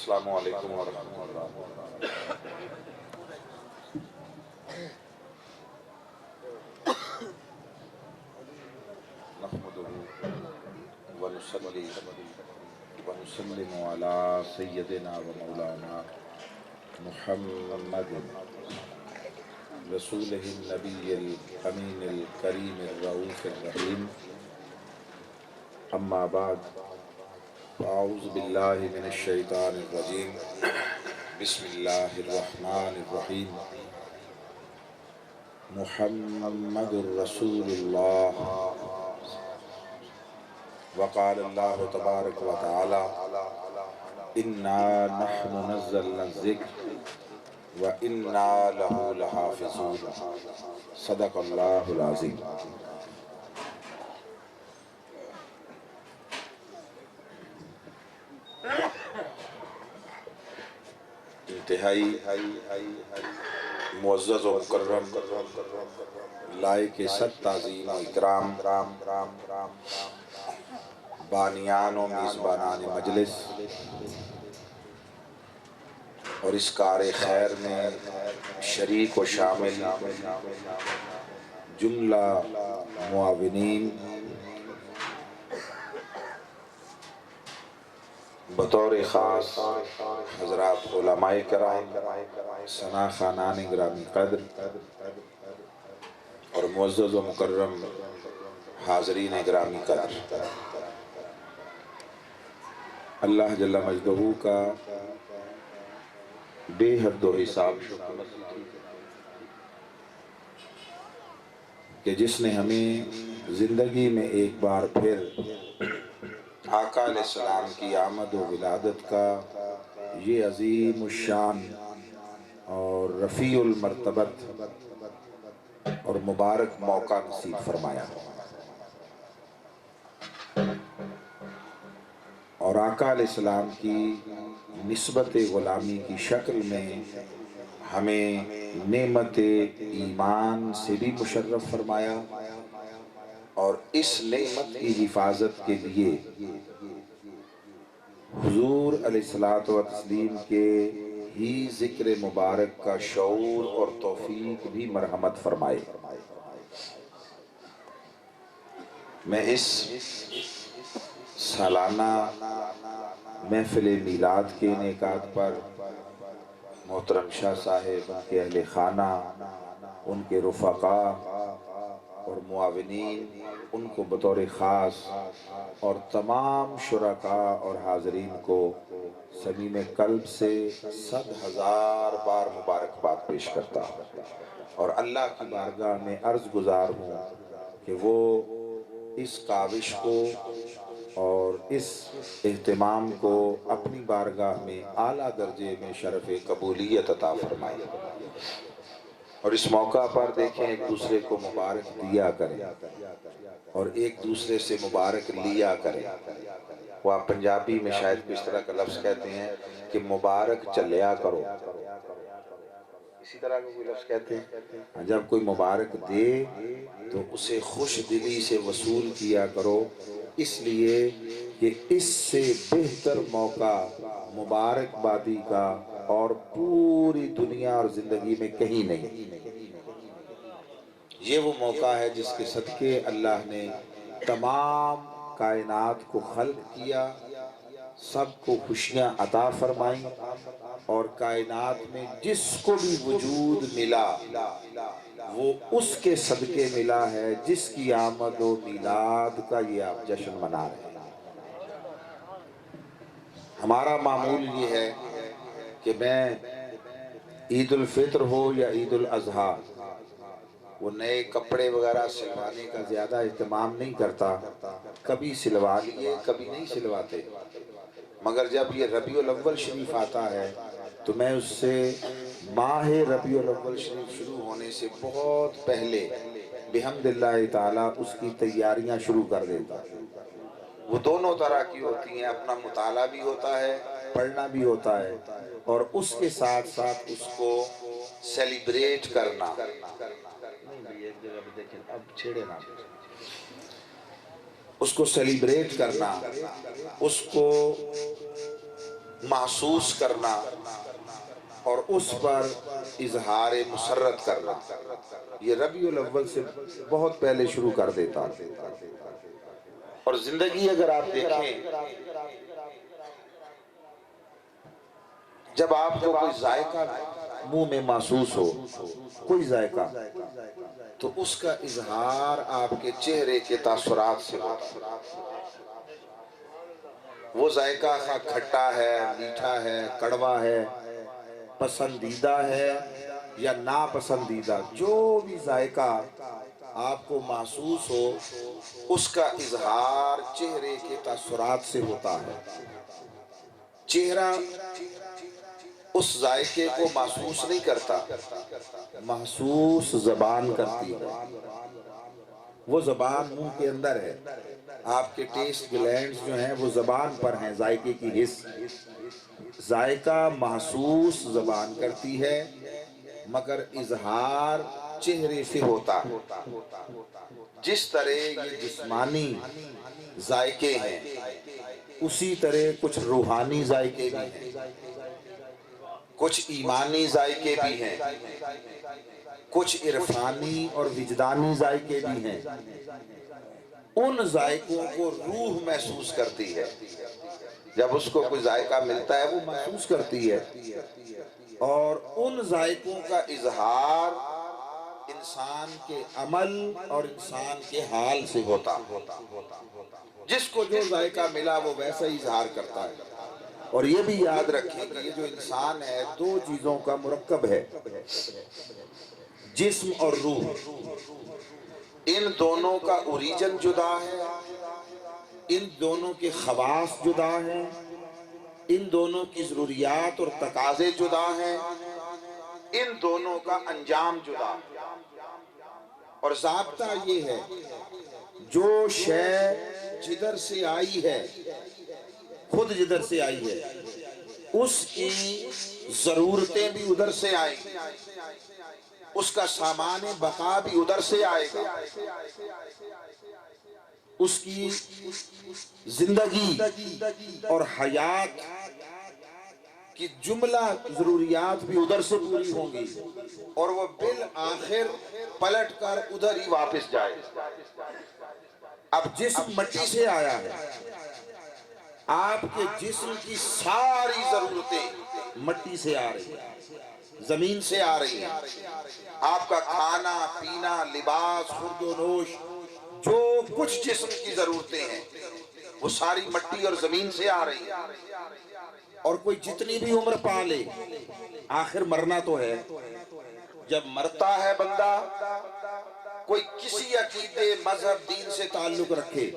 السلام علیکم ورحمۃ اللہ نحمدہ ونصلی ونسلم علی سیدنا و مولانا محمد رسولہ النبی الامین الکریم الرؤوف الرحیم اما بعد اعوذ باللہ من الشیطان الرجیم بسم اللہ الرحمن الرحیم محمد الرسول اللہ وقال اللہ تبارک و تعالی انا نحن نزلنا الذکر وانا له لحافظون صدق اللہ العظیم۔ انتہائی معزز و مکرم لائق صد تعظیم و اکرام بانیان و میزبانان مجلس اور اس کار خیر میں شریک و شامل جملہ معاونین، بطور خاص حضرات علماء کرام، ثنا خانان گرامی قدر اور معزز و مکرم حاضرین گرامی قدر، اللہ جل مجدہ کا بے حد و حساب شکر کہ جس نے ہمیں زندگی میں ایک بار پھر آقا علیہ السلام کی آمد و ولادت کا یہ عظیم الشان اور رفیع المرتبت اور مبارک موقع نصیب فرمایا، اور آقا علیہ السلام کی نسبت غلامی کی شکل میں ہمیں نعمت ایمان سے بھی مشرف فرمایا، اور اس نعمت کی حفاظت کے لیے حضور علیہ الصلوۃ والتسلیم کے ہی ذکر مبارک کا شعور اور توفیق بھی مرحمت فرمائے۔ میں اس سالانہ محفل میلاد کے انعقاد پر محترم شاہ صاحب، ان کے اہل خانہ، ان کے رفقاء اور معاونین، ان کو بطور خاص اور تمام شرکاء اور حاضرین کو صمیم قلب سے 100,000 بار مبارکباد پیش کرتا ہوں، اور اللہ کی بارگاہ میں عرض گزار ہوں کہ وہ اس کاوش کو اور اس اہتمام کو اپنی بارگاہ میں اعلیٰ درجے میں شرف قبولیت عطا فرمائے، اور اس موقع پر دیکھیں ایک دوسرے کو مبارک دیا کریں اور ایک دوسرے سے مبارک لیا کریں۔ وہ آپ پنجابی میں شاید کچھ طرح کا لفظ کہتے ہیں کہ مبارک چلیا کرو، اسی طرح کا کوئی لفظ کہتے ہیں، جب کوئی مبارک دے تو اسے خوش دلی سے وصول کیا کرو، اس لیے کہ اس سے بہتر موقع مبارک بادی کا اور پوری دنیا اور زندگی میں کہیں نہیں۔ یہ وہ موقع ہے جس کے صدقے اللہ نے تمام کائنات کو خلق کیا، سب کو خوشیاں عطا فرمائیں، اور کائنات میں جس کو بھی وجود ملا وہ اس کے صدقے ملا ہے جس کی آمد و میلاد کا یہ آپ جشن منا رہے ہیں۔ ہمارا معمول یہ ہے کہ میں عید الفطر ہو یا عید الاضحیٰ، وہ نئے کپڑے وغیرہ سلوانے کا زیادہ اہتمام نہیں کرتا، کبھی سلوا لیے کبھی نہیں سلواتے، مگر جب یہ ربیع الاول شریف آتا ہے تو میں اس سے ماہ ربیع الاول شریف شروع ہونے سے بہت پہلے بحمد اللہ تعالیٰ اس کی تیاریاں شروع کر دیتا۔ وہ دونوں طرح کی ہوتی ہیں، اپنا مطالعہ بھی ہوتا ہے، پڑھنا بھی ہوتا ہے، اور اس کے ساتھ ساتھ اس کو سیلیبریٹ کرنا۔ ایک جگہ پہ دیکھیں، اب چھیڑے نہ، اس کو سیلیبریٹ کرنا، اس کو محسوس کرنا اور اس پر اظہار مسرت کرنا، یہ ربیع الاول سے بہت پہلے شروع کر دیتا۔ اور زندگی اگر آپ دیکھیں، جب آپ کو کوئی ذائقہ منہ میں محسوس ہو، کوئی ذائقہ، تو اس کا اظہار آپ کے چہرے کے تاثرات سے ہوتا ہے۔ وہ ذائقہ خواہ کھٹا ہے، میٹھا ہے، کڑوا ہے، پسندیدہ ہے یا ناپسندیدہ، جو بھی ذائقہ آپ کو محسوس ہو، اس کا اظہار چہرے کے تاثرات سے ہوتا ہے۔ چہرہ اس ذائقے کو محسوس نہیں کرتا، محسوس زبان کرتی ہے۔ وہ زبان منہ کے اندر ہے، آپ کے ٹیسٹ گلینڈز جو ہیں وہ زبان پر ہیں، ذائقے کی حس۔ ذائقہ محسوس زبان کرتی ہے مگر اظہار چہرے سے ہوتا ہے۔ جس طرح یہ جسمانی ذائقے ہیں، اسی طرح کچھ روحانی ذائقے بھی ہیں، کچھ ایمانی ذائقے بھی ہیں، کچھ عرفانی اور وجدانی ذائقے بھی ہیں۔ ان ذائقوں کو روح محسوس کرتی ہے، جب اس کو کوئی ذائقہ ملتا ہے وہ محسوس کرتی ہے، اور ان ذائقوں کا اظہار انسان کے عمل اور انسان کے حال سے ہوتا ہے۔ جس کو جو ذائقہ ملا وہ ویسا ہی اظہار کرتا ہے۔ اور یہ بھی یاد رکھیں کہ یہ جو انسان ہے دو چیزوں کا مرکب ہے، جسم اور روح۔ ان دونوں کا اوریجن جدا ہے، ان دونوں کے خواص جدا ہیں، ان دونوں کی ضروریات اور تقاضے جدا ہیں، ان دونوں کا انجام جدا ہے۔ اور ضابطہ یہ ہے، جو شے جدھر سے آئی ہے، خود جدھر سے آئی ہے، اس کی ضرورتیں بھی ادھر سے آئیں گی، اس کا سامان بقا بھی ادھر سے آئے گا، اس کی زندگی اور حیات کی جملہ ضروریات بھی ادھر سے پوری ہوں گی، اور وہ بالآخر پلٹ کر ادھر ہی واپس جائے گا۔ اب جسم مٹی سے آیا ہے، آپ کے جسم کی ساری ضرورتیں مٹی سے آ رہی ہیں، زمین سے آ رہی ہیں۔ آپ کا کھانا پینا، لباس، خورد و نوش، جو کچھ جسم کی ضرورتیں ہیں وہ ساری مٹی اور زمین سے آ رہی ہیں۔ اور کوئی جتنی بھی عمر پا لے، آخر مرنا تو ہے۔ جب مرتا ہے بندہ، کوئی کسی عقیدے، مذہب، دین سے تعلق رکھے،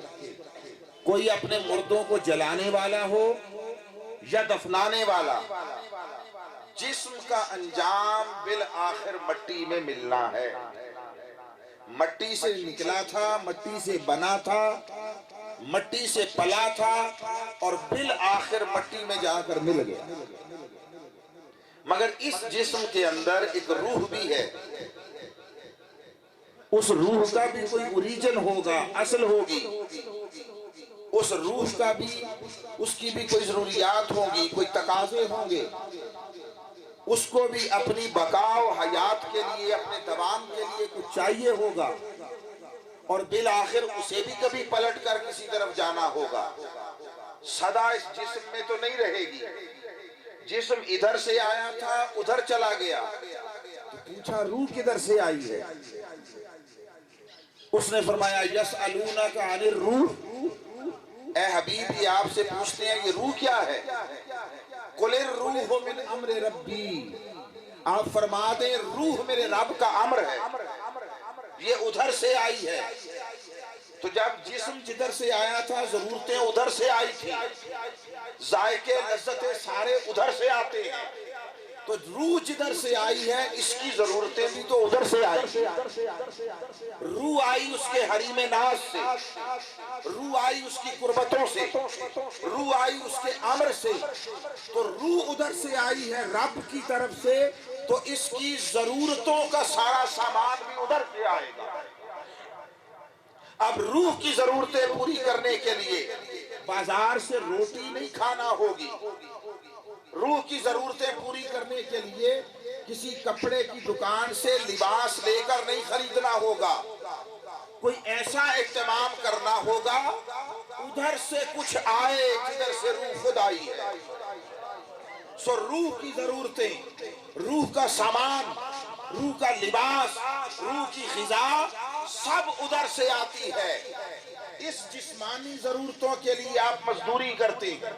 کوئی اپنے مردوں کو جلانے والا ہو یا دفنانے والا، جسم کا انجام بالآخر مٹی میں ملنا ہے۔ مٹی سے نکلا تھا، مٹی سے بنا تھا، مٹی سے پلا تھا، اور بالآخر مٹی میں جا کر مل گیا۔ مگر اس جسم کے اندر ایک روح بھی ہے، اس روح کا بھی کوئی اوریجن ہوگا، اصل ہوگی، اس روح کا بھی، اس کی بھی کوئی ضروریات ہوں گی، کوئی تقاضے ہوں گے، اس کو بھی اپنی بقا و حیات کے لیے، اپنے دوام کے لیے کچھ چاہیے ہوگا، اور بالآخر اسے بھی کبھی پلٹ کر کسی طرف جانا ہوگا۔ سدا اس جسم میں تو نہیں رہے گی۔ جسم ادھر سے آیا تھا، ادھر چلا گیا، تو پوچھا روح کدھر سے آئی ہے؟ اس نے فرمایا یسألونک عن الروح، اے حبیب یہ آپ سے پوچھتے ہیں یہ روح کیا ہے؟ قل الروح من امر ربی، آپ فرما دیں روح میرے رب کا امر ہے، یہ ادھر سے آئی ہے۔ تو جب جسم جدھر سے آیا تھا، ضرورتیں ادھر سے آئی تھی، ذائقے لذتیں سارے ادھر سے آتے ہیں، تو روح جدھر سے آئی ہے اس کی ضرورتیں بھی تو ادھر سے آئی۔ روح آئی اس کے حریم ناز سے، روح آئی اس کی قربتوں سے، روح آئی اس کے امر سے، تو روح ادھر سے آئی ہے رب کی طرف سے، تو اس کی ضرورتوں کا سارا سامان بھی ادھر سے آئے گا۔ اب روح کی ضرورتیں پوری کرنے کے لیے بازار سے روٹی نہیں کھانا ہوگی، روح کی ضرورتیں پوری کرنے کے لیے کسی کپڑے کی دکان سے لباس لے کر نہیں خریدنا ہوگا، کوئی ایسا اہتمام کرنا ہوگا ادھر سے کچھ آئے جدھر سے روح خود آئی ہے۔ سو روح کی ضرورتیں، روح کا سامان، روح کا لباس، روح کی غذا سب ادھر سے آتی ہے۔ اس جسمانی ضرورتوں کے لیے آپ مزدوری کرتے ہیں،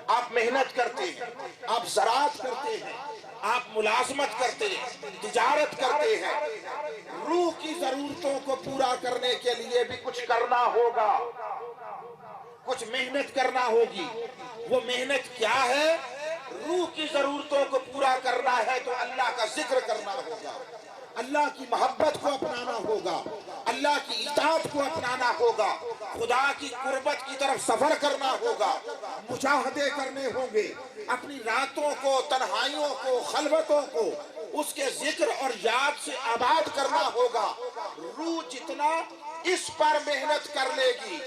آپ محنت کرتے ہیں، آپ زراعت کرتے ہیں، آپ ملازمت کرتے ہیں، تجارت کرتے ہیں۔ روح کی ضرورتوں کو پورا کرنے کے لیے بھی کچھ کرنا ہوگا، کچھ محنت کرنا ہوگی۔ وہ محنت کیا ہے؟ روح کی ضرورتوں کو پورا کرنا ہے تو اللہ کا ذکر کرنا ہوگا، اللہ کی محبت کو اپنانا ہوگا، اللہ کی اطاعت کو اپنانا ہوگا، خدا کی قربت کی طرف سفر کرنا ہوگا، مجاہدے کرنے ہوں گے، اپنی راتوں کو، تنہائیوں کو، خلوتوں کو اس کے ذکر اور یاد سے آباد کرنا ہوگا۔ روح جتنا اس پر محنت کر لے گی،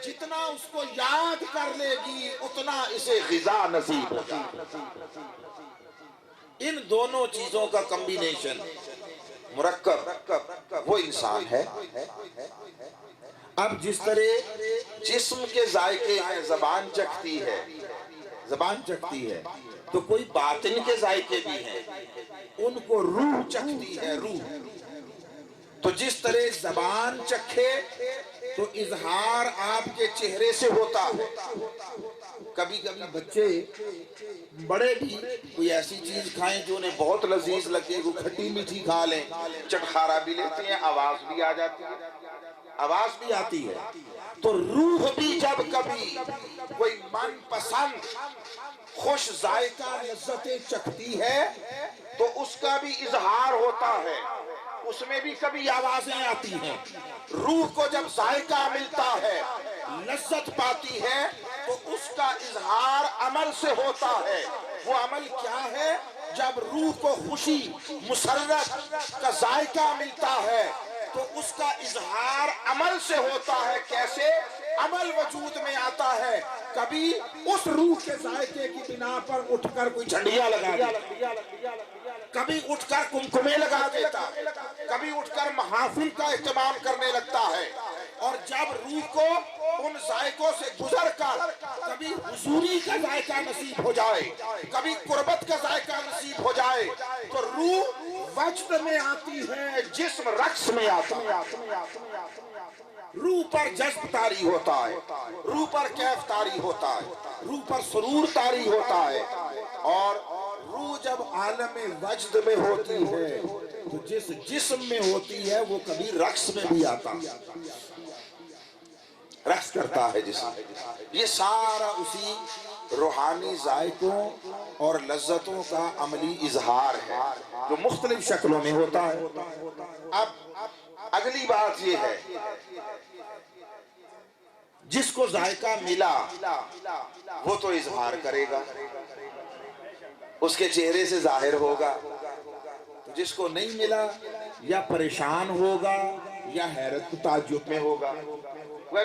جتنا اس کو یاد کر لے گی، اتنا اسے غذا نصیب ہوگا۔ ان دونوں چیزوں کا کمبینیشن، مرکب، وہ انسان ہے۔ اب جس طرح جسم کے ذائقے ہیں، زبان چکھتی ہے، زبان چکھتی ہے، تو کوئی باطن کے ذائقے بھی ہیں، ان کو روح چکھتی ہے، روح۔ تو جس طرح زبان چکھے تو اظہار آپ کے چہرے سے ہوتا ہے۔ کبھی کبھی بچے بڑے بھی کوئی ایسی چیز کھائیں جو انہیں بہت لذیذ لگے، وہ کھٹی میٹھی کھا لیں، چٹخارا بھی لیتے ہیں، آواز بھی آ جاتی ہے، آواز بھی آتی ہے۔ تو روح بھی جب کبھی کوئی من پسند خوش ذائقہ لذتیں چکھتی ہے تو اس کا بھی اظہار ہوتا ہے، اس میں بھی کبھی آوازیں آتی ہیں۔ روح کو جب ذائقہ ملتا ہے، لذت پاتی ہے، تو اس کا اظہار عمل سے ہوتا ہے۔ وہ عمل کیا ہے؟ جب روح کو خوشی، مسرت کا ذائقہ ملتا ہے تو اس کا اظہار عمل سے ہوتا ہے۔ کیسے عمل وجود میں آتا ہے؟ کبھی اس روح کے ذائقے کی بنا پر اٹھ کر کوئی جھنڈیاں لگا دیتا، کبھی اٹھ کر کمکمے لگا دیتا، کبھی اٹھ کر محافل کا اہتمام کرنے لگتا ہے۔ اور جب روح کو ان ذائقوں سے گزر کر کبھی حضوری کا ذائقہ نصیب ہو جائے، کبھی قربت کا ذائقہ نصیب ہو جائے، تو روح وجد میں آتی ہے، جسم رقص میں آتا ہے۔ روح پر جذب طاری ہوتا ہے، روح پر کیف طاری ہوتا ہے، روح پر سرور طاری ہوتا ہے۔ اور روح جب عالم وجد میں ہوتی ہے تو جس جسم میں ہوتی ہے وہ کبھی رقص میں بھی آتا ہے، رقص کرتا ہے جسم۔ یہ سارا اسی روحانی ذائقوں اور لذتوں کا عملی اظہار ہے جو مختلف شکلوں میں ہوتا ہے۔ اب اگلی بات یہ ہے، جس کو ذائقہ ملا وہ تو اظہار کرے گا، اس کے چہرے سے ظاہر ہوگا۔ جس کو نہیں ملا یا پریشان ہوگا یا حیرت تعجب میں ہوگا،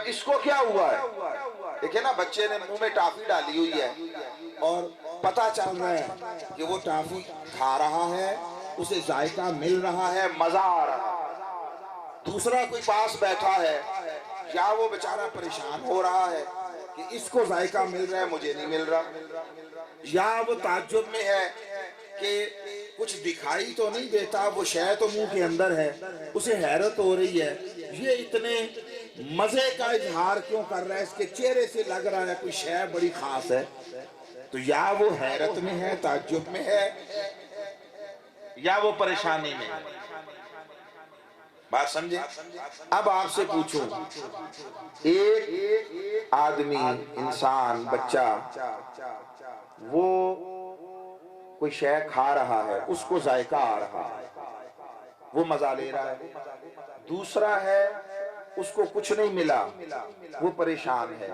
اس کو کیا ہوا ہے؟ دیکھیں نا، بچے نے منہ میں ٹافی ڈالی ہوئی ہے اور پتہ چل رہا ہے کہ وہ ٹافی کھا رہا ہے، اسے ذائقہ مل رہا ہے، مزہ آ رہا ہے۔ دوسرا کوئی پاس بیٹھا ہے، کیا وہ بیچارہ پریشان ہو رہا ہے کہ اس کو ذائقہ مل رہا ہے، مجھے نہیں مل رہا، یا وہ تعجب میں ہے کہ کچھ دکھائی تو نہیں دیتا، وہ شے تو منہ کے اندر ہے، اسے حیرت ہو رہی ہے، یہ اتنے مزے کا اظہار کیوں کر رہا ہے، اس کے چہرے سے لگ رہا ہے کوئی شے بڑی خاص ہے۔ تو یا وہ حیرت میں ہے، تعجب میں ہے، یا وہ پریشانی میں ہے۔ بات سمجھیں؟ اب آپ سے پوچھوں، ایک آدمی، انسان، بچہ، وہ کوئی شے کھا رہا ہے، اس کو ذائقہ آ رہا ہے، وہ مزہ لے رہا ہے۔ دوسرا ہے، اس کو کچھ نہیں ملا، وہ پریشان ہے۔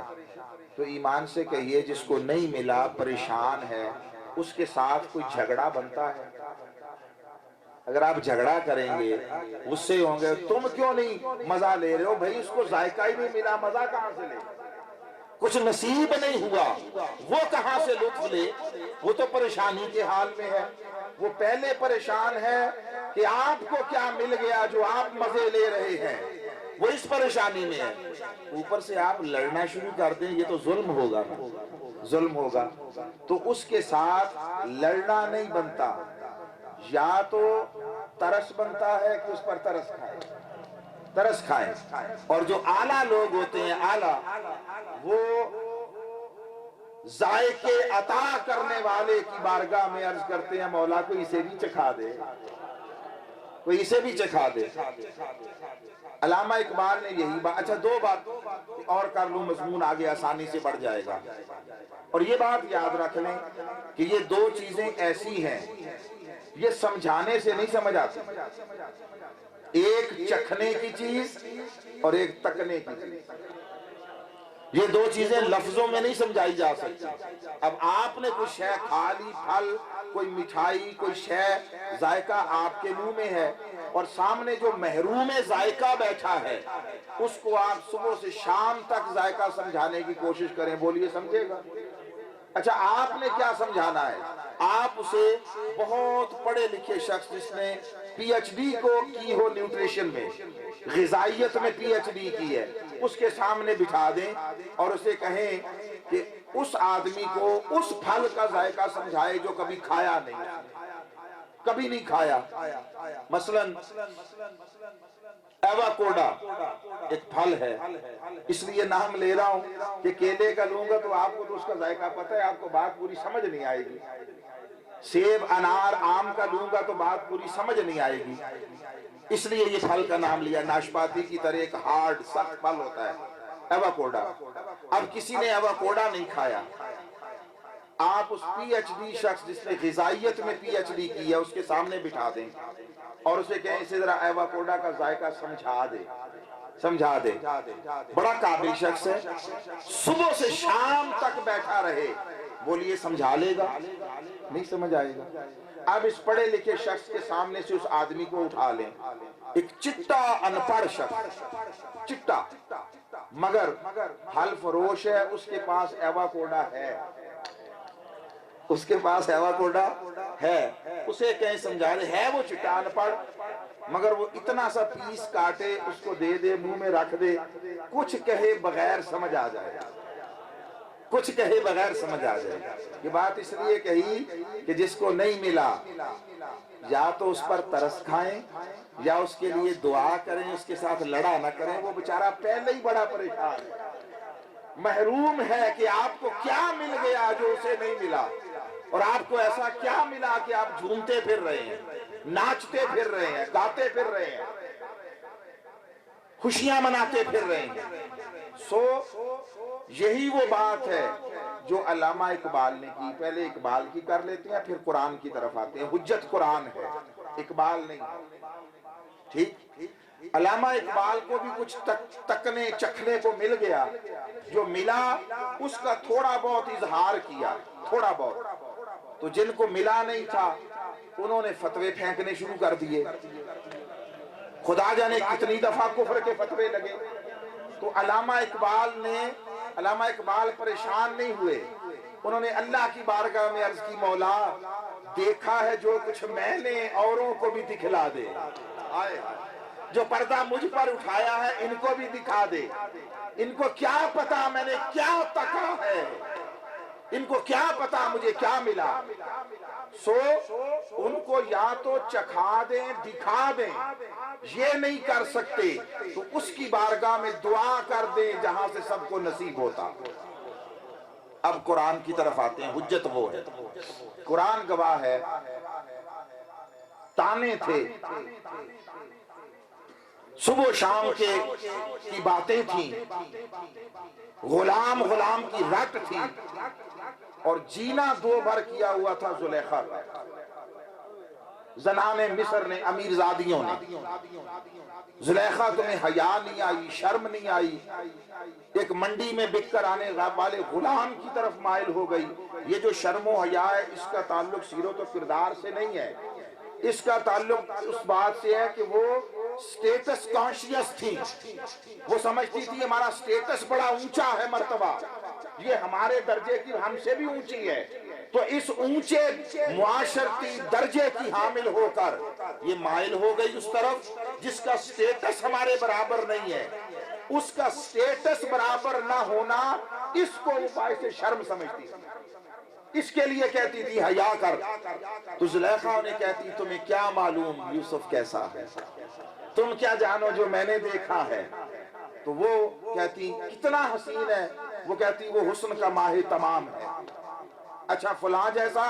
تو ایمان سے کہیے، جس کو نہیں ملا، پریشان ہے، اس کے ساتھ کوئی جھگڑا بنتا ہے؟ اگر آپ جھگڑا کریں گے، غصے ہوں گے، تم کیوں نہیں مزہ لے رہے ہو بھائی، اس کو ذائقہ ہی نہیں ملا، مزہ کہاں سے لے؟ کچھ کچھ نصیب نہیں ہوا، وہ کہاں سے لطف لے؟ وہ تو پریشانی کے حال میں ہے، وہ پہلے پریشان ہے کہ آپ کو کیا مل گیا جو آپ مزے لے رہے ہیں، وہ اس پریشانی میں ہے۔ اوپر سے آپ لڑنا شروع کر دیں، یہ تو ظلم ہوگا نا، ظلم ہوگا۔ تو اس کے ساتھ لڑنا نہیں بنتا، یا تو ترس بنتا ہے کہ اس پر ترس کھائے، ترس کھائیں۔ اور جو اعلیٰ لوگ ہوتے ہیں، اعلیٰ، وہ ذائقے عطا کرنے والے کی بارگاہ میں عرض کرتے ہیں مولا کوئی اسے بھی چکھا دے، کوئی اسے بھی چکھا دے۔ علامہ اقبال نے یہی بات، اچھا دو بات اور کر لوں، مضمون آگے آسانی سے بڑھ جائے گا۔ اور یہ بات یاد رکھ لیں کہ یہ دو چیزیں ایسی ہیں، یہ سمجھانے سے نہیں سمجھ آتی، ایک چکھنے کی چیز اور ایک تکنے کی چیز، یہ دو چیزیں لفظوں میں نہیں سمجھائی جا سکتی۔ اب آپ نے کوئی شے کھا لی، پھل، کوئی مٹھائی، کوئی شے، ذائقہ آپ کے منہ میں ہے، اور سامنے جو محروم ذائقہ بیٹھا ہے اس کو آپ صبح سے شام تک ذائقہ سمجھانے کی کوشش کریں، بولیے سمجھے گا؟ اچھا آپ نے کیا سمجھانا ہے؟ آپ اسے بہت پڑھے لکھے شخص جس نے پی ایچ ڈی کو کی ہو نیوٹریشن میں، غذائیت میں پی ایچ ڈی کی ہے، اس کے سامنے بٹھا دیں اور اسے کہیں کہ اس آدمی کو اس پھل کا ذائقہ سمجھائے جو کبھی کھایا نہیں، کبھی نہیں کھایا۔ مثلا ایواکوڈا ایک پھل ہے، اس لیے نام لے رہا ہوں کہ کیلے کا لوں گا تو آپ کو تو اس کا ذائقہ پتہ ہے، آپ کو بات پوری سمجھ نہیں آئے گی۔ سیب، انار، آم کا لوں گا تو بات پوری سمجھ نہیں آئے گی، اس لیے یہ پھل کا نام لیا۔ ناشپاتی کی طرح ایک ہارڈ سخت پھل ہوتا ہے ایواکوڈا۔ اب کسی نے ایواکوڈا نہیں کھایا، آپ اس پی ایچ ڈی شخص جس نے غذائیت میں پی ایچ ڈی کی ہے اس کے سامنے بٹھا دیں اور اسے کہیں اسے ذرا ایواکوڈا کا ذائقہ سمجھا دے، سمجھا دے۔ بڑا قابل شخص ہے، صبح سے شام تک بیٹھا رہے، بولیے سمجھا لے گا؟ نہیں سمجھ آئے گا۔ اب اس پڑھے لکھے شخص کے سامنے سے اس آدمی کو اٹھا لیں، ایک چٹا ان پڑھ شخص، چٹا مگر پھل فروش ہے، اس کے پاس ایواکوڈا ہے، اس کے پاس ایواکوڈا ہے، اسے کہیں سمجھا دے، ہے وہ چٹا ان پڑھ مگر وہ اتنا سا پیس کاٹے اس کو دے دے، منہ میں رکھ دے، کچھ کہے بغیر سمجھ آ جائے، کچھ کہے بغیر سمجھ آ جائے۔ یہ بات اس لیے کہی کہ جس کو نہیں ملا یا تو اس پر ترس کھائیں یا اس کے لیے دعا کریں، اس کے ساتھ لڑا نہ کریں، وہ بیچارہ پہلے ہی بڑا پریشان ہے، محروم ہے کہ آپ کو کیا مل گیا جو اسے نہیں ملا، اور آپ کو ایسا کیا ملا کہ آپ جھومتے پھر رہے ہیں، ناچتے پھر رہے ہیں، گاتے پھر رہے ہیں، خوشیاں مناتے پھر رہے ہیں۔ سو یہی وہ بات ہے جو علامہ اقبال نے کی۔ پہلے اقبال کی کر لیتے ہیں پھر قرآن کی طرف آتے ہیں، حجت قرآن ہے، اقبال نہیں۔ ٹھیک، علامہ اقبال کو بھی کچھ تکنے چکھنے کو مل گیا، جو ملا اس کا تھوڑا بہت اظہار کیا، تھوڑا بہت۔ تو جن کو ملا نہیں تھا انہوں نے فتوے پھینکنے شروع کر دیے، خدا جانے کتنی دفعہ کفر کے فتوے لگے۔ تو علامہ اقبال پریشان نہیں ہوئے، انہوں نے اللہ کی بارگاہ میں عرض کی مولا دیکھا ہے جو کچھ میں نے اوروں کو بھی دکھلا دے، جو پردہ مجھ پر اٹھایا ہے ان کو بھی دکھا دے، ان کو کیا پتا میں نے کیا تکا ہے، ان کو کیا پتا مجھے کیا ملا۔ سو ان کو یا تو چکھا دیں، دکھا دیں، یہ نہیں کر سکتے تو اس کی بارگاہ میں دعا کر دیں جہاں سے سب کو نصیب ہوتا۔ اب قرآن کی طرف آتے ہیں، حجت وہ ہے، قرآن گواہ ہے، تانے تھے، صبح و شام کی باتیں تھیں، غلام کی رٹ تھی، اور جینا دو بھر کیا ہوا تھا زلیخا کا، زنان مصر نے، امیر زادیوں نے۔ زلیخا تمہیں حیا نہیں آئی، شرم نہیں آئی، ایک منڈی میں بک کر آنے والے غلام کی طرف مائل ہو گئی۔ یہ جو شرم و حیا ہے اس کا تعلق سیرت و کردار سے نہیں ہے، اس کا تعلق اس بات سے ہے کہ وہ سٹیٹس کانشیس تھی، وہ سمجھتی تھی ہمارا سٹیٹس بڑا اونچا ہے، مرتبہ یہ ہمارے درجے کی ہم سے بھی اونچی ہے، تو اس اونچے معاشرتی درجے کی حامل ہو کر یہ مائل ہو گئی اس طرف جس کا سٹیٹس ہمارے برابر نہیں ہے، اس کا سٹیٹس برابر نہ ہونا اس کو وہ باعث شرم سمجھتی تھی، اس کے لیے کہتی تھی حیا کر۔ تو زلیخا انہیں کہتی تمہیں کیا معلوم یوسف کیسا ہے، تم کیا جانو جو میں نے دیکھا ہے۔ تو وہ کہتی کتنا حسین ہے، وہ کہتی وہ حسن کا ماہ تمام ہے۔ اچھا فلاں جیسا،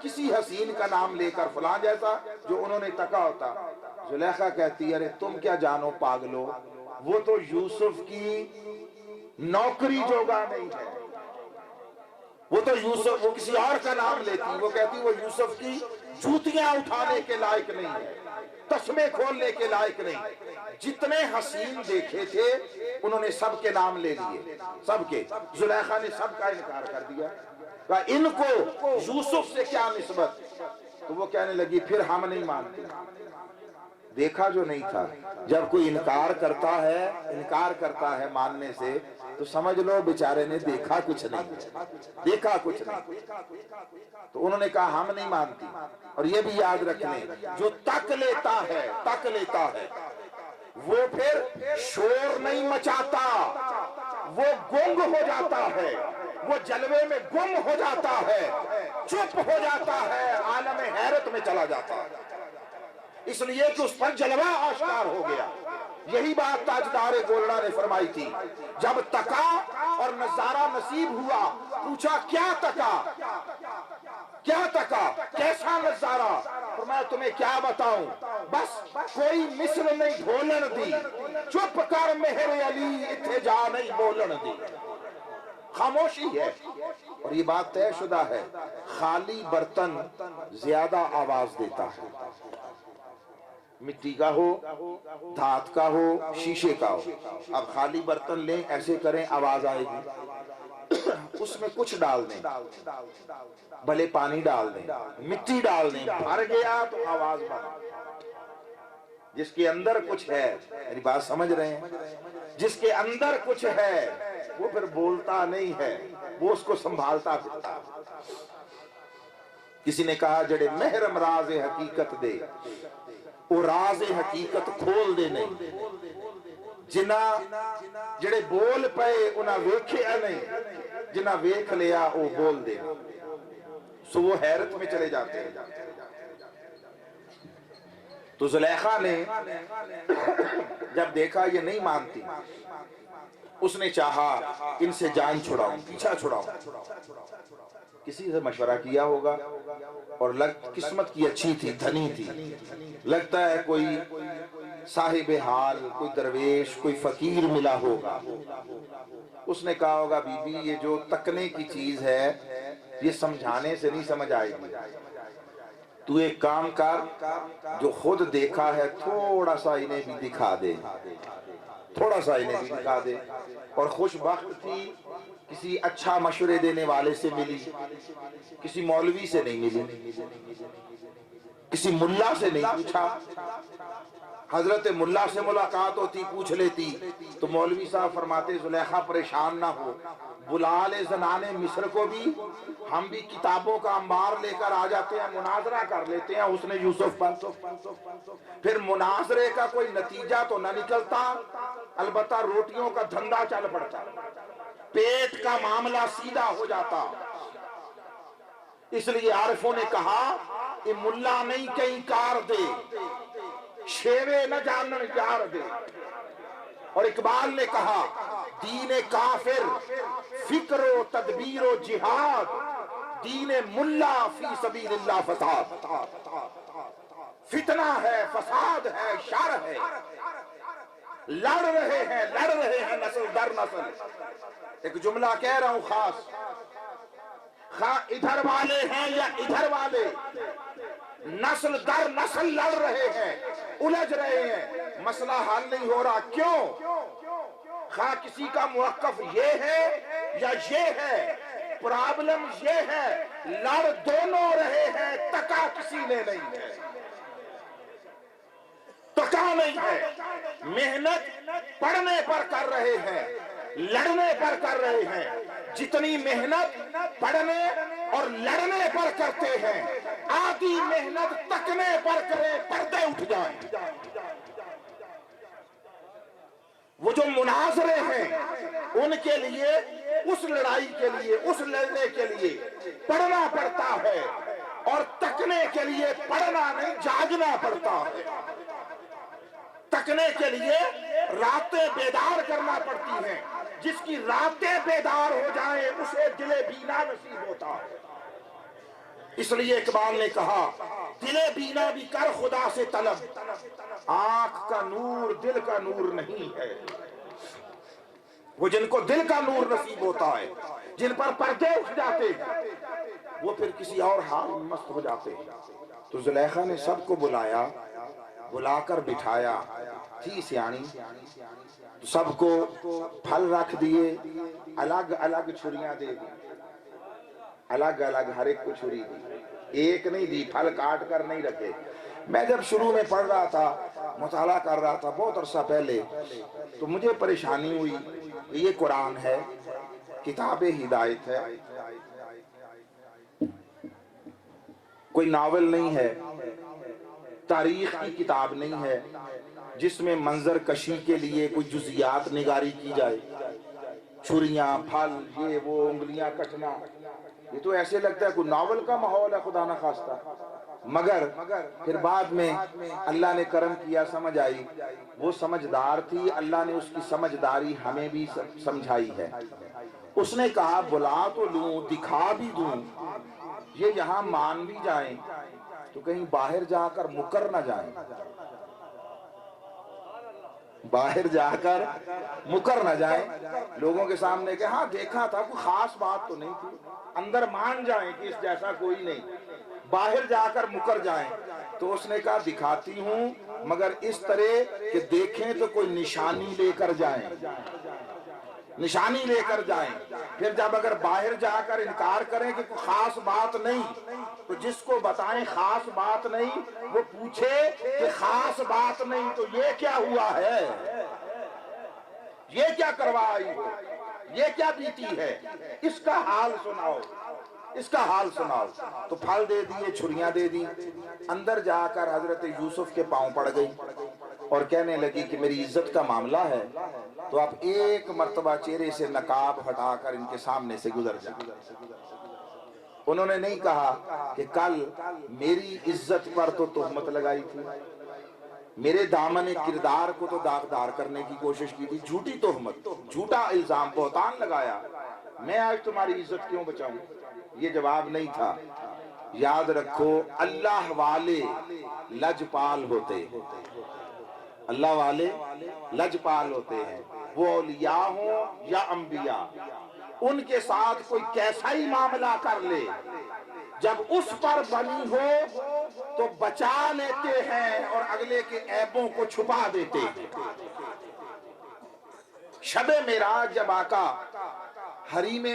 کسی حسین کا نام لے کر فلاں جیسا جو انہوں نے تکا ہوتا۔ زلیخا کہتی ارے تم کیا جانو پاگلو، وہ تو یوسف کی نوکری جوگا نہیں ہے، وہ تو یوسف، وہ کسی اور کا نام لیتی، وہ کہتی وہ یوسف کی جوتیاں اٹھانے کے لائق نہیں ہے، تسمے کھولنے کے لائق نہیں۔ جتنے حسین دیکھے تھے انہوں نے سب کے نام لے لیے، سب کے۔ زلیخا نے سب کا انکار کر دیا، کہا ان کو یوسف سے کیا نسبت۔ تو وہ کہنے لگی پھر ہم نہیں مانتے۔ دیکھا جو نہیں تھا، جب کوئی انکار کرتا ہے ماننے سے تو سمجھ لو بیچارے نے دیکھا کچھ نہیں، دیکھا کچھ نہیں۔ تو انہوں نے کہا ہم نہیں مانتی۔ اور یہ بھی یاد رکھنے جو تک لیتا ہے وہ پھر شور نہیں مچاتا، وہ گنگ ہو جاتا ہے، وہ جلوے میں گم ہو جاتا ہے، چپ ہو جاتا ہے، عالم حیرت میں چلا جاتا ہے، اس لیے کہ اس پر جلوہ آشکار ہو گیا۔ یہی بات تاجدار گولڑا نے فرمائی تھی، جب تکا اور نظارہ نصیب ہوا، پوچھا کیا تکا، کیسا نظارہ؟ فرمایا تمہیں کیا بتاؤں، بس کوئی مثل نہیں ڈھولن دی، چپ کر مہر علی اتھے جا نہیں بولن دی۔ خاموشی ہے، اور یہ بات طے شدہ ہے، خالی برتن زیادہ آواز دیتا ہے، مٹی کا ہو، دھات کا ہو، شیشے کا ہو۔ اب خالی برتن لیں ایسے کریں آواز آئے گی، اس میں کچھ ڈال دیں، بھلے پانی ڈال دیں، مٹی ڈال دیں، بھر گیا تو آواز بند۔ جس کے اندر کچھ ہے، میری بات سمجھ رہے ہیں، جس کے اندر کچھ ہے وہ پھر بولتا نہیں ہے، وہ اس کو سنبھالتا پھرتا۔ کسی نے کہا جڑے محرم راز حقیقت دے وہ راز حقیقت کھول دے نہیں، جنہ جڑے بول پئے انہاں ویکھیا نہیں، جنہ ویکھ لیا وہ بول دے، سو وہ حیرت میں چلے جاتے ہیں۔ تو زلیخا نے جب دیکھا یہ نہیں مانتی، اس نے چاہا ان سے جان چھڑاؤں، پیچھا چھڑاؤں۔ کسی سے مشورہ کیا ہوگا، اور قسمت کی اچھی تھی، دھنی تھی، لگتا ہے کوئی صاحب حال، کوئی درویش، کوئی فقیر ملا ہوگا۔ اس نے کہا ہوگا بی بی یہ جو تکنے کی چیز ہے یہ سمجھانے سے نہیں سمجھ آئے گی، تو ایک کام کر، جو خود دیکھا ہے تھوڑا سا انہیں بھی دکھا دے، تھوڑا سا انہیں بھی دکھا دے۔ اور خوش بخت تھی، کسی اچھا مشورے دینے والے سے ملی، کسی مولوی سے نہیں ملی، کسی ملا سے نہیں پوچھا۔ حضرت ملا سے ملاقات ہوتی پوچھ لیتی تو مولوی صاحب فرماتے زلیخا پریشان نہ ہو، بلا لے زنانے مصر کو بھی، ہم بھی کتابوں کا انبار لے کر آ جاتے ہیں، مناظرہ کر لیتے ہیں اس نے یوسف پر۔ پھر مناظرے کا کوئی نتیجہ تو نہ نکلتا، البتہ روٹیوں کا دھندا چل پڑتا، پیٹ کا معاملہ سیدھا ہو جاتا۔ اس لیے عارفوں نے کہا یہ ملا نہیں کہیں کار دے، شیوے نہ جانن یار دے۔ اور اقبال نے کہا دین کافر فکر و تدبیر و جہاد، دین ملا فی سبیل اللہ فساد۔ فتنہ ہے، فساد ہے، شر ہے، لڑ رہے ہیں نسل در نسل۔ ایک جملہ کہہ رہا ہوں خاص، خواہ ادھر والے ہیں یا ادھر والے، نسل در نسل لڑ رہے ہیں، الجھ رہے ہیں، مسئلہ حل نہیں ہو رہا۔ کیوں؟ خواہ کسی کا موقف یہ ہے یا یہ ہے، پرابلم یہ ہے لڑ دونوں رہے ہیں، تکا کسی نے نہیں ہے، تکا نہیں ہے۔ محنت پڑھنے پر کر رہے ہیں، لڑنے پر کر رہے ہیں، جتنی محنت پڑھنے اور لڑنے پر کرتے ہیں، آدھی محنت تکنے پر کرے، پردے اٹھ جائیں۔ وہ جو مناظرے ہیں ان کے لیے، اس لڑائی کے لیے، اس لڑنے کے لیے پڑھنا پڑتا ہے، اور تکنے کے لیے پڑھنا نہیں، جاگنا پڑتا ہے۔ تکنے کے لیے راتیں بیدار کرنا پڑتی ہیں، جس کی راتیں بیدار ہو جائیں اسے دل بینا نصیب ہوتا ہے۔ اس لیے اقبال نے کہا، دل بینا بھی کر خدا سے طلب، آنکھ کا نور دل کا نور نہیں ہے۔ وہ جن کو دل کا نور نصیب ہوتا ہے، جن پر پردے اٹھ جاتے ہیں، وہ پھر کسی اور حال میں مست ہو جاتے ہیں۔ تو زلیخا نے سب کو بلایا، بلا کر بٹھایا، تھی سیانی، تو سب کو پھل رکھ دیے، الگ الگ چھریاں دے دی، الگ الگ ہر ایک کو چھری دی، ایک نہیں دی، پھل کاٹ کر نہیں رکھے۔ میں جب شروع میں پڑھ رہا تھا، مطالعہ کر رہا تھا بہت عرصہ پہلے، تو مجھے پریشانی ہوئی، یہ قرآن ہے، کتاب ہدایت ہے، کوئی ناول نہیں ہے، تاریخ کی کتاب نہیں ہے جس میں منظر کشی کے لیے کوئی جزیات نگاری کی جائے، چھریاں، پھل، یہ وہ، انگلیاں کٹنا، یہ تو ایسے لگتا ہے کوئی ناول کا ماحول ہے خدا نہ خواستہ۔ مگر پھر بعد میں اللہ نے کرم کیا، سمجھ آئی، وہ سمجھدار تھی، اللہ نے اس کی سمجھداری ہمیں بھی سمجھائی ہے۔ اس نے کہا بلا تو لوں، دکھا بھی دوں، یہ یہاں مان بھی جائیں تو کہیں باہر جا کر مکر نہ جائیں، باہر جا کر مکر نہ جائیں، لوگوں کے سامنے کہ ہاں دیکھا تھا، کوئی خاص بات تو نہیں تھی، اندر مان جائیں کہ اس جیسا کوئی نہیں، باہر جا کر مکر جائیں۔ تو اس نے کہا دکھاتی ہوں، مگر اس طرح کہ دیکھیں تو کوئی نشانی لے کر جائیں، نشانی لے کر جائیں۔ پھر جب اگر باہر جا کر انکار کریں کہ کوئی خاص بات نہیں، تو جس کو بتائیں خاص بات نہیں، وہ پوچھے کہ خاص بات نہیں تو یہ کیا ہوا ہے، یہ کیا کروائی ہو، یہ کیا بیتی ہے، اس کا حال سناؤ، اس کا حال سناؤ۔ تو پھل دے دیے، چھریاں دے دی، اندر جا کر حضرت یوسف کے پاؤں پڑ گئی اور کہنے لگی کہ میری عزت کا معاملہ ہے تو آپ ایک مرتبہ چہرے سے نقاب ہٹا کر ان کے سامنے سے گزر جائیں۔ انہوں نے نہیں کہا کہ کل میری عزت پر تو تہمت لگائی تھی، میرے دامن کردار کو تو داغدار کرنے کی کوشش کی تھی، جھوٹی تہمت، جھوٹا الزام، بہتان لگایا، میں آج تمہاری عزت کیوں بچاؤں؟ یہ جواب نہیں تھا۔ یاد رکھو اللہ والے لجپال ہوتے ہیں، اللہ والے لجپال ہوتے ہیں، وہ اولیاء ہوں یا انبیاء، ان کے ساتھ کوئی کیسا ہی معاملہ کر لے، جب اس پر بنی ہو تو بچا لیتے ہیں اور اگلے کے عیبوں کو چھپا دیتے ہیں۔ شب معراج جب آقا حریم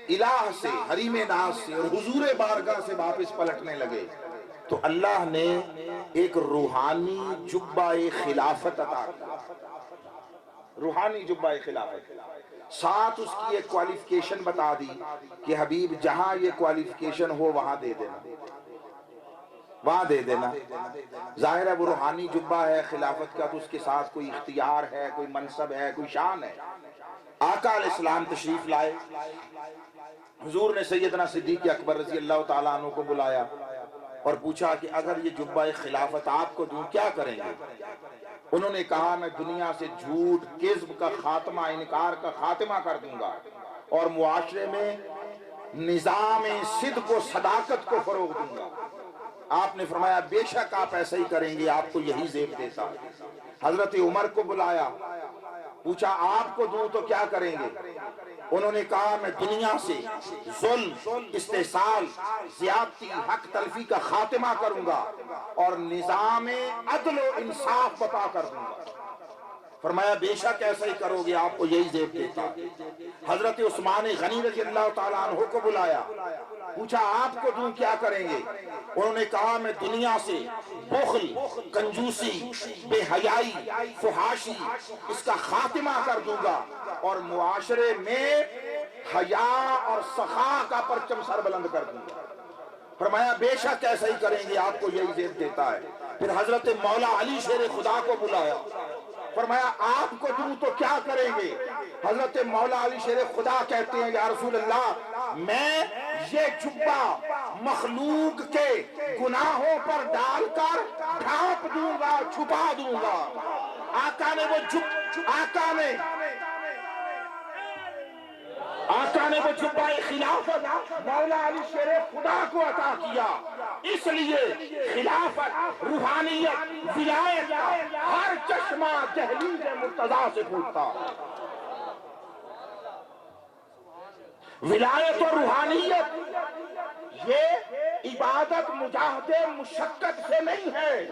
الہ سے، حریم ناز سے اور حضور بارگاہ سے واپس پلٹنے لگے تو اللہ نے ایک روحانی جبہ خلافت عطا کی، روحانی جبہ خلافت، ساتھ اس کی ایک کوالیفیکیشن بتا دی کہ حبیب جہاں یہ کوالیفیکیشن ہو وہاں دے دینا، وہاں دے دینا۔ ظاہر ہے وہ روحانی جبہ ہے خلافت کا، تو اس کے ساتھ کوئی اختیار ہے، کوئی منصب ہے، کوئی شان ہے۔ آقا علیہ السلام تشریف لائے، حضور نے سیدنا صدیق اکبر رضی اللہ تعالیٰ عنہ کو بلایا اور پوچھا کہ اگر یہ جبہ خلافت آپ کو دوں کیا کریں گے؟ انہوں نے کہا میں دنیا سے جھوٹ، کذب کا خاتمہ، انکار کا خاتمہ کر دوں گا اور معاشرے میں نظام صدق و صداقت کو فروغ دوں گا۔ آپ نے فرمایا بے شک آپ ایسا ہی کریں گے، آپ کو یہی زیب دیتا۔ حضرت عمر کو بلایا، پوچھا آپ کو دوں تو کیا کریں گے؟ انہوں نے کہا میں دنیا سے ظلم، استحصال، زیادتی، حق تلفی کا خاتمہ کروں گا اور نظام عدل و انصاف بپا کر دوں گا۔ فرمایا بے شک ایسا ہی کرو گے، آپ کو یہی زیب دیتا۔ حضرت عثمان غنی رضی اللہ تعالیٰ عنہ کو بلایا، پوچھا آپ کو دوں کیا کریں گے؟ انہوں نے کہا میں دنیا سے بخل، کنجوسی، بے حیائی، فحاشی، اس کا خاتمہ کر دوں گا اور معاشرے میں حیا اور سخا کا پرچم سر بلند کر دوں گا۔ فرمایا بے شک ایسا ہی کریں گے، آپ کو یہی زیب دیتا ہے۔ پھر حضرت مولا علی شیر خدا کو بلایا، فرمایا آپ کو دوں تو کیا کریں گے؟ حضرت مولا علی شیر خدا کہتے ہیں یا رسول اللہ، میں یہ جبہ مخلوق کے گناہوں پر ڈال کر ڈھانپ دوں گا، چھپا دوں گا۔ آقا نے وہ جبہ خلافت مولا علی شیر خدا کو عطا کیا۔ اس لیے خلافت، روحانیت، ولایت کا ہر چشمہ دہلیز مرتضیٰ سے پھوٹتا۔ ولایت اور روحانیت یہ عبادت مجاہدے مشقت سے نہیں ہے،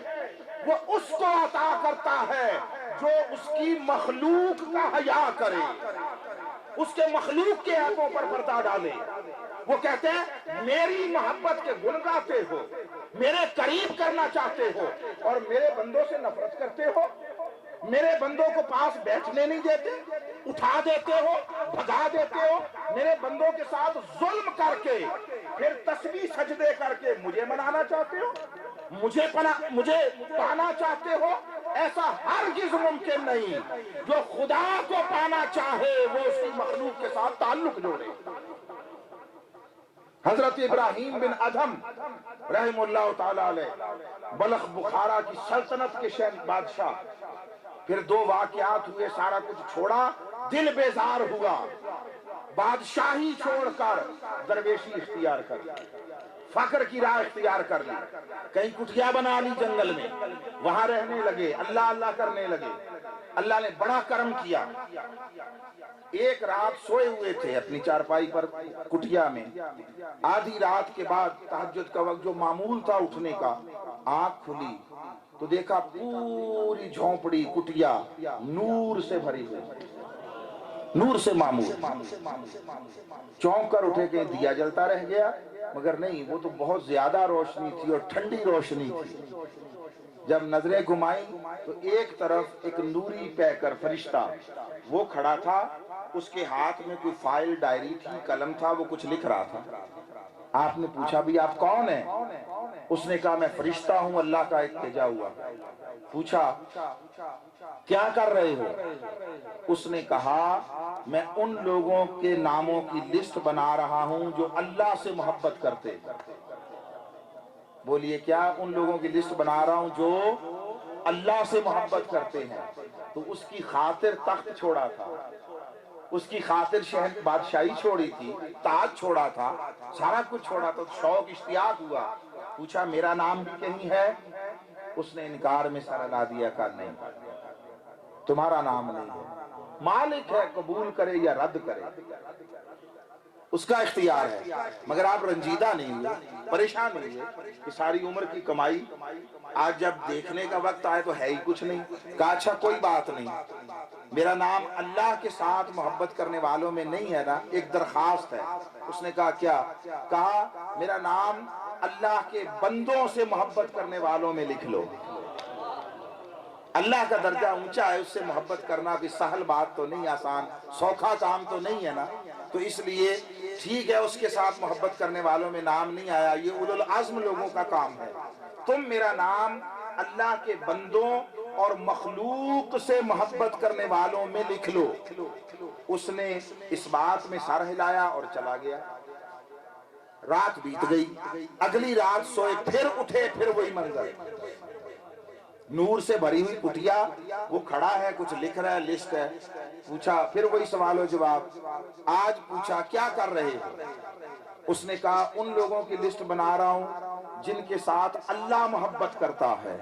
وہ اس کو عطا کرتا ہے جو اس کی مخلوق کا حیا کرے، اس کے مخلوق کے عیبوں پر پردہ ڈالے۔ وہ کہتے ہیں میری محبت کے گن گاتے ہو، میرے قریب کرنا چاہتے ہو اور میرے بندوں سے نفرت کرتے ہو، میرے بندوں کو پاس بیٹھنے نہیں دیتے، اٹھا دیتے ہو، بھگا دیتے ہو، میرے بندوں کے ساتھ ظلم کر کے پھر تسبیح سجدے کر کے مجھے منانا چاہتے ہو، مجھے پانا چاہتے ہو۔ ایسا ہرگز ممکن نہیں۔ جو خدا کو پانا چاہے وہ اس کی مخلوق کے ساتھ تعلق جوڑے۔ حضرت ابراہیم بن ادھم رحم اللہ تعالی علیہ، بلخ بخارا کی سلطنت کے بادشاہ، پھر دو واقعات ہوئے، سارا کچھ چھوڑا، دل بیزار ہوا، بادشاہی چھوڑ کر درویشی اختیار کر لی، فقر کی راہ اختیار کر لی، کہیں کٹھیا بنا لی جنگل میں، وہاں رہنے لگے، اللہ اللہ کرنے لگے۔ اللہ نے بڑا کرم کیا، ایک رات سوئے ہوئے تھے اپنی چارپائی پر کٹھیا میں، آدھی رات کے بعد تہجد کا وقت جو معمول تھا اٹھنے کا، آنکھ کھلی تو دیکھا پوری جھونپڑی کٹھیا نور سے بھری ہوئی، نور سے معمول۔ چونک کر اٹھے کہ دیا جلتا رہ گیا، مگر نہیں، وہ تو بہت زیادہ روشنی تھی اور ٹھنڈی روشنی تھی۔ جب نظریں گھمائیں تو ایک طرف ایک نوری پیکر فرشتہ وہ کھڑا تھا، اس کے ہاتھ میں کوئی فائل، ڈائری تھی، قلم تھا، وہ کچھ لکھ رہا تھا۔ آپ نے پوچھا بھی آپ کون ہیں؟ اس نے کہا میں فرشتہ ہوں، اللہ کا ایک بھیجا ہوا۔ پوچھا کیا کر رہے ہو؟ اس نے کہا میں ان لوگوں کے ناموں کی لسٹ بنا رہا ہوں جو اللہ سے محبت کرتے۔ بولیے کیا؟ ان لوگوں کی لسٹ بنا رہا ہوں جو اللہ سے محبت کرتے ہیں۔ تو اس کی خاطر تخت چھوڑا تھا، اس کی خاطر شہر بادشاہی چھوڑی تھی، تاج چھوڑا تھا، سارا کچھ چھوڑا تھا۔ شوق اشتیاق ہوا، پوچھا میرا نام بھی کہیں ہے؟ اس نے انکار میں سر ہلا دیا، کہا نہیں، تمہارا نام نہیں ہے۔ مالک ہے، قبول کرے یا رد کرے، اس کا اختیار ہے۔ مگر آپ رنجیدہ نہیں ہوئے، پریشان نہیں ہوئے کہ ساری عمر کی کمائی آج جب دیکھنے کا وقت آئے تو ہے ہی کچھ نہیں۔ کہا اچھا کوئی بات نہیں، میرا نام اللہ کے ساتھ محبت کرنے والوں میں نہیں ہے نا، ایک درخواست ہے۔ اس نے کہا کیا؟ کہا میرا نام اللہ کے بندوں سے محبت کرنے والوں میں لکھ لو۔ اللہ کا درجہ اونچا ہے، اس سے محبت کرنا بھی سہل بات تو نہیں، آسان سوکھا کام تو نہیں ہے نا۔ تو اس لیے ٹھیک ہے، اس کے ساتھ محبت کرنے والوں میں نام نہیں آیا، یہ اولو العزم لوگوں کا کام ہے۔ تم میرا نام اللہ کے بندوں اور مخلوق سے محبت کرنے والوں میں لکھ لو۔ اس نے اس بات میں سر ہلایا اور چلا گیا۔ رات بیت گئی، اگلی رات سوئے، پھر اٹھے، پھر وہی منظر، نور سے بھری ہوئی کٹیا، وہ کھڑا ہے، کچھ لکھ رہا ہے، لسٹ ہے۔ پوچھا پھر وہی سوال و جواب۔ آج پوچھا کیا کر رہے ہو؟ اس نے کہا ان لوگوں کی لسٹ بنا رہا ہوں جن کے ساتھ اللہ محبت کرتا ہے۔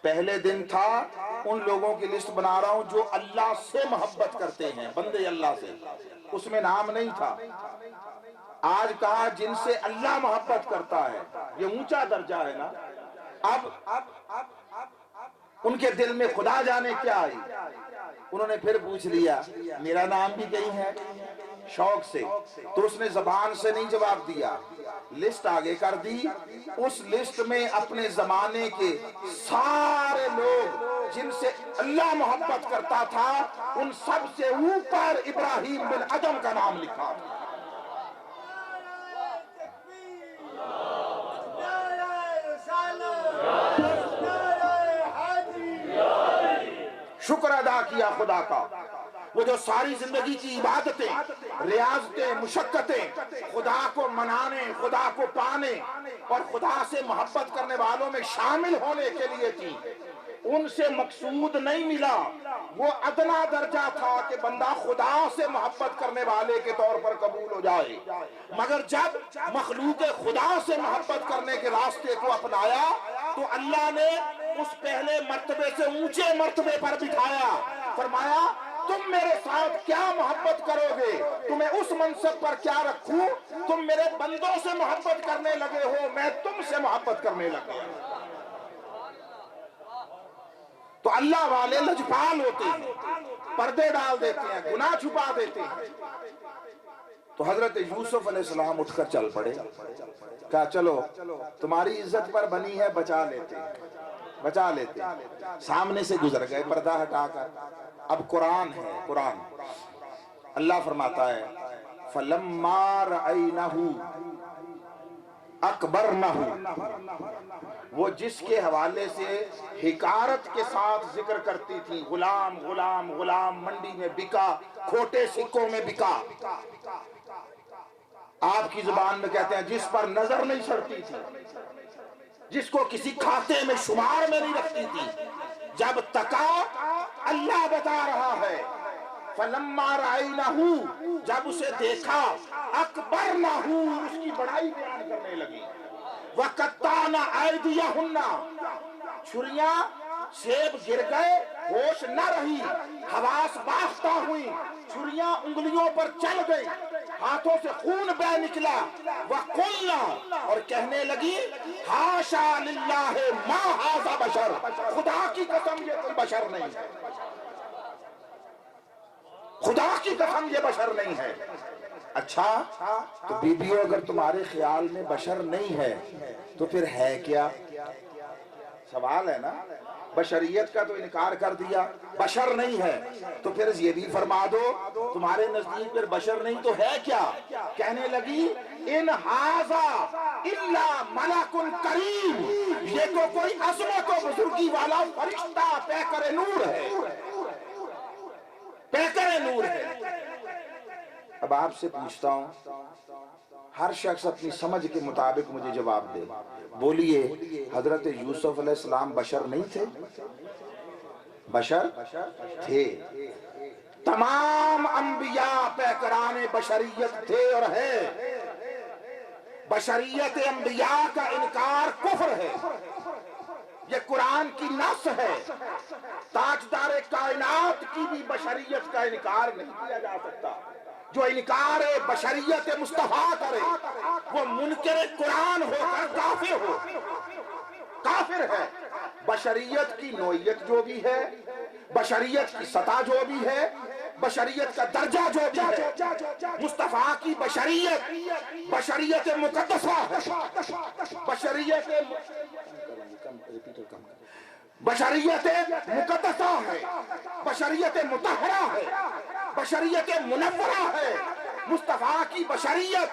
پہلے دن تھا ان لوگوں کی لسٹ بنا رہا ہوں جو اللہ سے محبت کرتے ہیں، بندے اللہ سے، اس میں نام نہیں تھا۔ آج کہا جن سے اللہ محبت کرتا ہے، یہ اونچا درجہ ہے نا۔ اب ان کے دل میں خدا جانے کیا آئی۔ انہوں نے پھر پوچھ لیا میرا نام بھی کہیں ہے؟ شوق سے، تو اس نے زبان سے نہیں جواب دیا، لسٹ آگے کر دی۔ اس لسٹ میں اپنے زمانے کے سارے لوگ جن سے اللہ محبت کرتا تھا ان سب سے اوپر ابراہیم بن ادم کا نام لکھا۔ شکر ادا کیا خدا کا، وہ جو ساری زندگی کی عبادتیں، ریاضتیں، مشقتیں خدا کو منانے، خدا کو پانے اور خدا سے محبت کرنے والوں میں شامل ہونے کے لیے تھی، ان سے مقصود نہیں ملا۔ وہ ادنا درجہ تھا کہ بندہ خدا سے محبت کرنے والے کے طور پر قبول ہو جائے، مگر جب مخلوق خدا سے محبت کرنے کے راستے کو اپنایا تو اللہ نے اس پہلے مرتبے سے اونچے مرتبے پر بٹھایا، فرمایا تم میرے ساتھ کیا محبت کرو گے، تمہیں اس منصب پر کیا رکھوں، تم میرے بندوں سے محبت کرنے لگے ہو، میں تم سے محبت کرنے لگا۔ تو اللہ والے لجپال ہوتے ہیں، پردے ڈال دیتے ہیں، گناہ چھپا دیتے ہیں۔ تو حضرت یوسف علیہ السلام اٹھ کر چل پڑے، کہا چلو تمہاری عزت پر بنی ہے، بچا لیتے بچا لیتے۔ سامنے سے گزر گئے پردہ ہٹا کر۔ اب قرآن ہے، قرآن اللہ فرماتا ہے فَلَمَّا رَأَيْنَهُ اکبرنہ، وہ جس کے حوالے سے حقارت کے ساتھ ذکر کرتی تھی، غلام غلام غلام، منڈی میں بکا، کھوٹے سکوں میں بکا، آپ کی زبان میں کہتے ہیں جس پر نظر نہیں چڑھتی تھی، جس کو کسی کھاتے میں شمار میں نہیں رکھتی تھی، جب تکا اللہ بتا رہا ہے فَلَمَّا رَأَيْنَهُ، جب اسے دیکھا، اکبرنہ، اس کی بڑائی بیان کرنے لگی، وَقَطَّعْنَ أَيْدِيَهُنَّ، چھریاں سیب گر گئے، ہوش نہ رہی، حواس باختہ ہوئی، چھریاں انگلیوں پر چل گئی، ہاتھوں سے خون بہ نکلا، وَقُلْنَا، اور کہنے لگی حاشا للہ ما ھذا بشر، خدا کی قسم یہ کوئی بشر نہیں ہے، خدا کی قسم یہ بشر نہیں ہے۔ اچھا تو بیبیو اگر تمہارے خیال میں بشر نہیں ہے تو پھر ہے کیا؟ سوال ہے نا، بشریت کا تو انکار کر دیا، بشر نہیں ہے، تو پھر یہ بھی فرما دو تمہارے نزدیک پھر بشر نہیں تو ہے کیا؟ کہنے لگی ان ھذا الا ملک کریم، یہ تو کوئی عظمت و بزرگی والا فرشتہ پیکر نور ہے، پیکر نور ہے۔ اب آپ سے پوچھتا ہوں، ہر شخص اپنی سمجھ کے مطابق مجھے جواب دے، بولیے حضرت یوسف علیہ السلام بشر نہیں تھے؟ بشر تھے، تمام انبیاء پیکران بشریت تھے اور ہے، بشریت انبیاء کا انکار کفر ہے، یہ قرآن کی نص ہے، تاجدار کائنات کی بھی بشریت کا انکار نہیں کیا جا سکتا، جو انکار بشریت مصطفیٰ کرے وہ منکر قرآن ہو کر کافر ہو، کافر ہے۔ بشریت کی نوعیت جو بھی ہے، بشریت کی سطح جو بھی ہے، بشریت کا درجہ جو بھی ہے، مصطفیٰ کی بشریت بشریت مقدسہ ہے، بشریت مقدسہ ہے، بشریت مطہرہ ہے، بشریت منورہ ہے۔ مصطفیٰ کی بشریت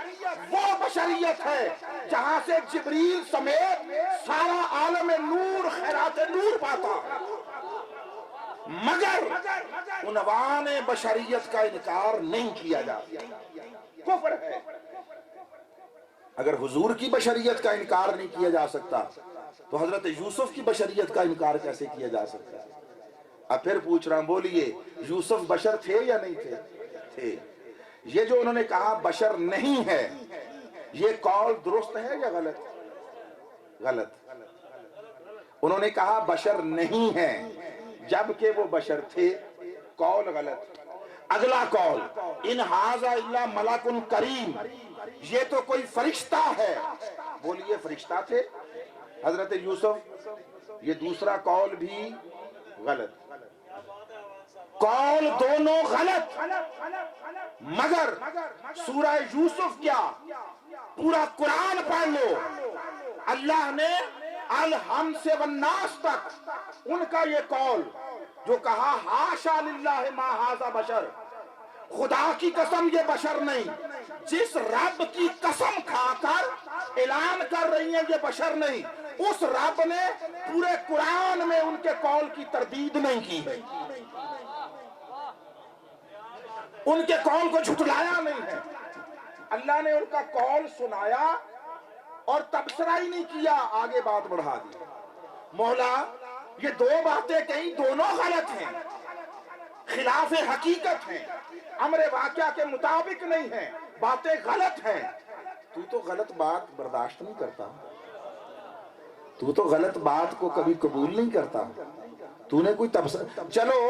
وہ بشریت ہے جہاں سے جبریل سمیت سارا عالم نور خیرات نور پاتا، مگر عنوان بشریت کا انکار نہیں کیا جاتا، کفر ہے۔ اگر حضور کی بشریت کا انکار نہیں کیا جا سکتا تو حضرت یوسف کی بشریت کا انکار کیسے کیا جا سکتا ہے؟ اب پھر پوچھ رہا ہوں، بولیے یوسف بشر تھے یا نہیں تھے؟ تھے۔ یہ جو انہوں نے کہا بشر نہیں ہے، یہ قول درست ہے یا غلط؟ غلط۔ انہوں نے کہا بشر نہیں ہے جبکہ وہ بشر تھے، قول غلط۔ اگلا قول ان ھذا الا ملک کریم، یہ تو کوئی فرشتہ ہے، بولیے فرشتہ تھے حضرت یوسف؟ یہ دوسرا قول بھی غلط۔ قول دونوں غلط، مگر سورہ یوسف کیا پورا قرآن پڑھ لو، اللہ نے الحم سے والناس تک ان کا یہ قول جو کہا حاشا للہ ما ھذا بشر، خدا کی قسم یہ بشر نہیں، جس رب کی قسم کھا کر اعلان کر رہی ہیں یہ بشر نہیں، اس رب نے پورے قرآن میں ان کے قول کی تردید نہیں کی ہے، ان کے قول کو جھٹلایا نہیں ہے، اللہ نے ان کا قول سنایا اور تبصرہ ہی نہیں کیا، آگے بات بڑھا دی، مولا یہ دو باتیں کہیں دونوں غلط ہیں، خلاف حقیقت ہیں، امر واقعہ کے مطابق نہیں ہیں، باتیں غلط ہیں، تو غلط بات برداشت نہیں کرتا، تو غلط بات کو کبھی قبول نہیں کرتا، تو نے کوئی تبصرہ، چلو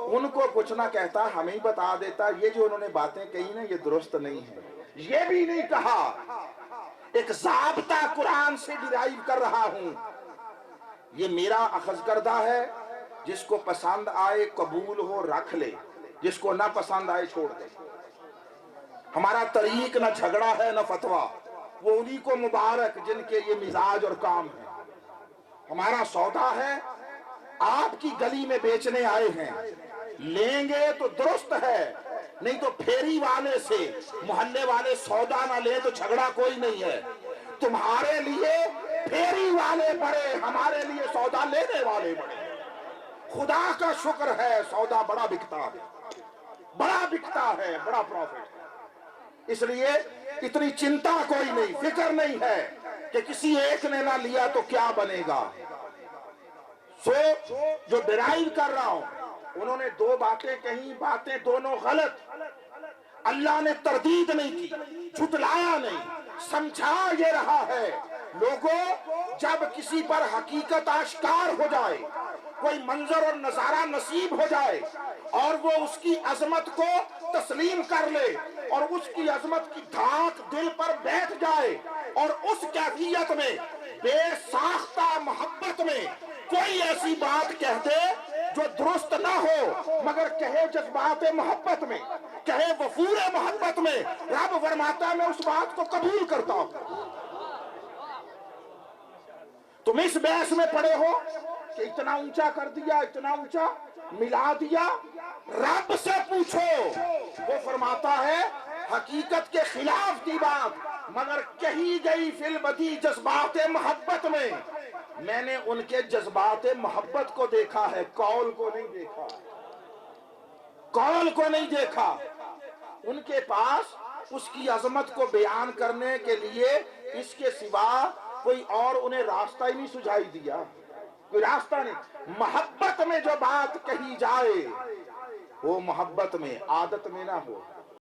ان کو کچھ نہ کہتا ہمیں ہی بتا دیتا یہ جو انہوں نے باتیں کہی نا یہ درست نہیں ہے، یہ بھی نہیں کہا، ایک ضابطہ قرآن سے ڈرائیو کر رہا ہوں، یہ میرا اخذ کردہ ہے، جس کو پسند آئے قبول ہو رکھ لے، جس کو نہ پسند آئے چھوڑ دے، ہمارا طریق نہ جھگڑا ہے نہ فتویٰ، وہ انہی کو مبارک جن کے یہ مزاج اور کام ہے، ہمارا سودا ہے آپ کی گلی میں بیچنے آئے ہیں، لیں گے تو درست ہے، نہیں تو پھیری والے سے محلے والے سودا نہ لیں تو جھگڑا کوئی نہیں ہے، تمہارے لیے پھیری والے بڑے، ہمارے لیے سودا لینے والے بڑے، خدا کا شکر ہے سودا بڑا بکتا ہے، بڑا بکتا ہے، بڑا پروفٹ ہے، اس لیے اتنی چنتا کوئی نہیں، فکر نہیں ہے کہ کسی ایک نے نہ لیا تو کیا بنے گا، جو ڈرائیو کر رہا ہوں انہوں نے دو باتیں کہیں، باتیں دونوں غلط، اللہ نے تردید نہیں کی، جھٹلایا نہیں، سمجھا یہ رہا ہے لوگوں جب کسی پر حقیقت آشکار ہو جائے، کوئی منظر اور نظارہ نصیب ہو جائے اور وہ اس کی عظمت کو تسلیم کر لے اور اس کی عظمت کی دھاک دل پر بیٹھ جائے اور اس کیفیت میں بے ساختہ محبت میں کوئی ایسی بات کہہ دے جو درست نہ ہو مگر کہے جذبات محبت میں، کہے وفور محبت میں، رب فرماتا ہے میں اس بات کو قبول کرتا ہوں۔ تم اس بحث میں پڑے ہو کہ اتنا اونچا کر دیا، اتنا اونچا ملا دیا، رب سے پوچھو، وہ فرماتا ہے حقیقت کے خلاف کی بات مگر کہی گئی فی البدی جذبات محبت میں نے ان کے جذبات محبت کو دیکھا ہے، قول کو نہیں دیکھا، قول کو نہیں دیکھا، ان کے پاس اس کی عظمت کو بیان کرنے کے لیے اس کے سوا کوئی اور انہیں راستہ ہی نہیں سجھائی دیا، کوئی راستہ نہیں، محبت میں جو بات کہی جائے وہ محبت میں، عادت میں نہ ہو،